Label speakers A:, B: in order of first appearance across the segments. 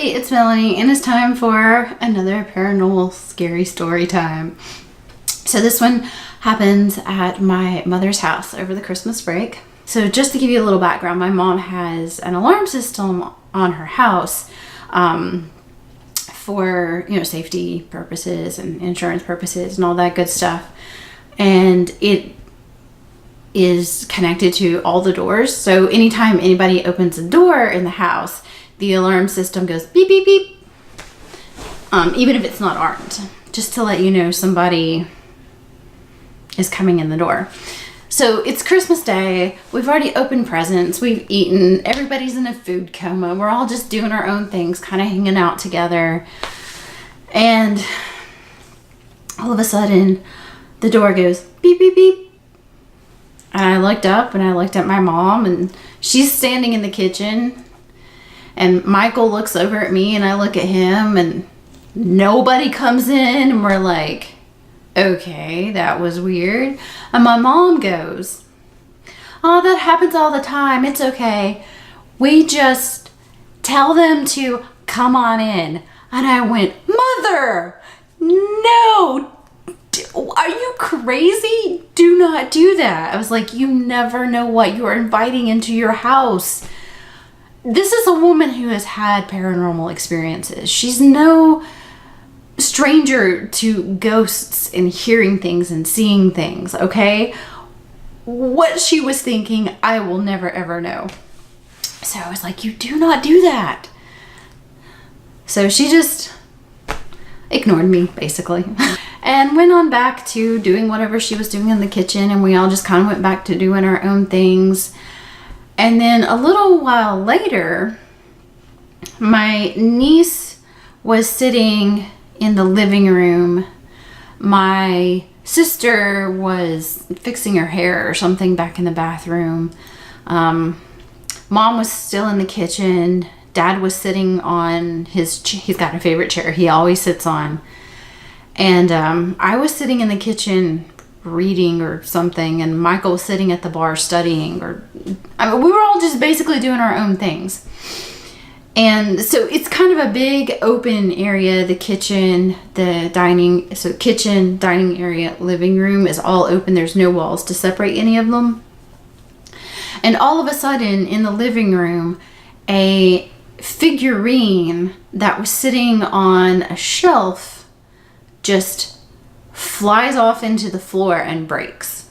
A: everybody, it's Melanie, and it's time for another paranormal scary story time. So this one happens at my mother's house over the Christmas break. So just to give you a little background, my mom has an alarm system on her house for, safety purposes and insurance purposes and all that good stuff. And it is connected to all the doors. So anytime anybody opens a door in the house, the alarm system goes beep, beep, beep. Even if it's not armed, just to let you know somebody is coming in the door. So it's Christmas Day. We've already opened presents. We've eaten. Everybody's in a food coma. We're all just doing our own things, kind of hanging out together. And all of a sudden, the door goes beep, beep, beep. And I looked up and I looked at my mom, and she's standing in the kitchen. And Michael looks over at me and I look at him, and nobody comes in, and we're like, okay, that was weird. And my mom goes, oh, that happens all the time. It's okay. We just tell them to come on in. And I went, Mother, no, are you crazy? Do not do that. I was like, you never know what you are inviting into your house. This is a woman who has had paranormal experiences. She's no stranger to ghosts and hearing things and seeing things, okay? What she was thinking, I will never ever know. So I was like, you do not do that. So she just ignored me, basically. And went on back to doing whatever she was doing in the kitchen, and we all just kind of went back to doing our own things. And then a little while later, my niece was sitting in the living room. My sister was fixing her hair or something back in the bathroom. Mom was still in the kitchen. Dad was sitting on he's got a favorite chair he always sits on. And I was sitting in the kitchen reading or something, and Michael was sitting at the bar studying, we were all just basically doing our own things. And so it's kind of a big open area, the kitchen, the dining, so kitchen, dining area, living room is all open. There's no walls to separate any of them. And all of a sudden in the living room, a figurine that was sitting on a shelf just flies off into the floor and breaks.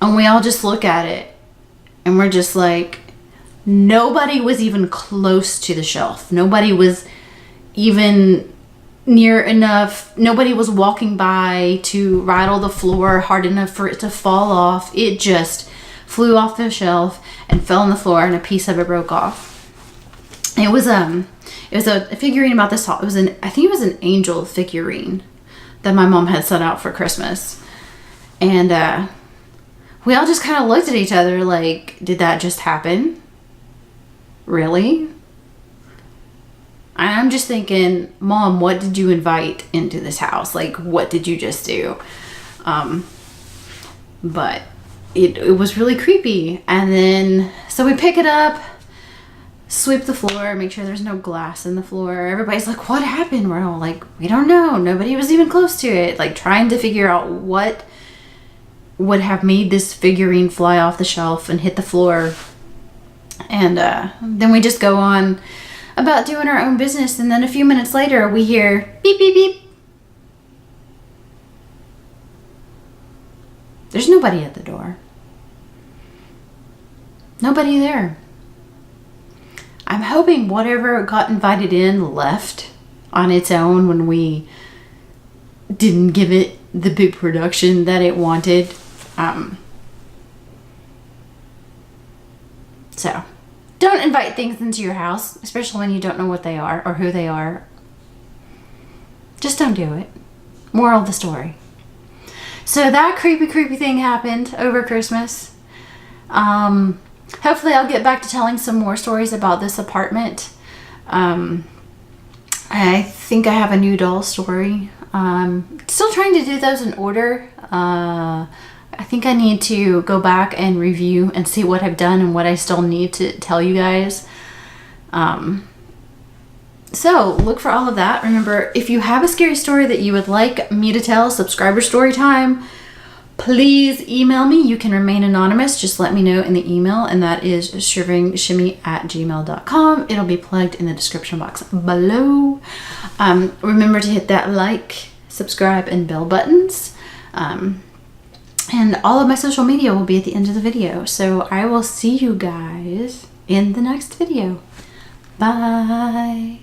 A: And we all just look at it and we're just like, nobody was even close to the shelf. Nobody was even near enough. Nobody was walking by to rattle the floor hard enough for it to fall off. It just flew off the shelf and fell on the floor, and a piece of it broke off. It was a figurine about this tall. I think it was an angel figurine that my mom had set out for Christmas. And we all just kind of looked at each other like, did that just happen? Really? I'm just thinking, Mom, what did you invite into this house? Like, what did you just do? But it was really creepy. And then, so we pick it up, sweep the floor, make sure there's no glass in the floor. Everybody's like, what happened? We're all like, we don't know. Nobody was even close to it. Like, trying to figure out what would have made this figurine fly off the shelf and hit the floor. And then we just go on about doing our own business. And then a few minutes later, we hear beep, beep, beep. There's nobody at the door. Nobody there. I'm hoping whatever got invited in left on its own when we didn't give it the big production that it wanted. So, don't invite things into your house, especially when you don't know what they are or who they are. Just don't do it. Moral of the story. So that creepy thing happened over Christmas. Hopefully I'll get back to telling some more stories about this apartment. I think I have a new doll story. Still trying to do those in order. I think I need to go back and review and see what I've done and what I still need to tell you guys. So look for all of that. Remember, if you have a scary story that you would like me to tell, subscriber story time, please email me. You can remain anonymous. Just let me know in the email, and that is ShiveringShimmy@gmail.com. It'll be plugged in the description box below. Remember to hit that like, subscribe, and bell buttons. And all of my social media will be at the end of the video. So I will see you guys in the next video. Bye.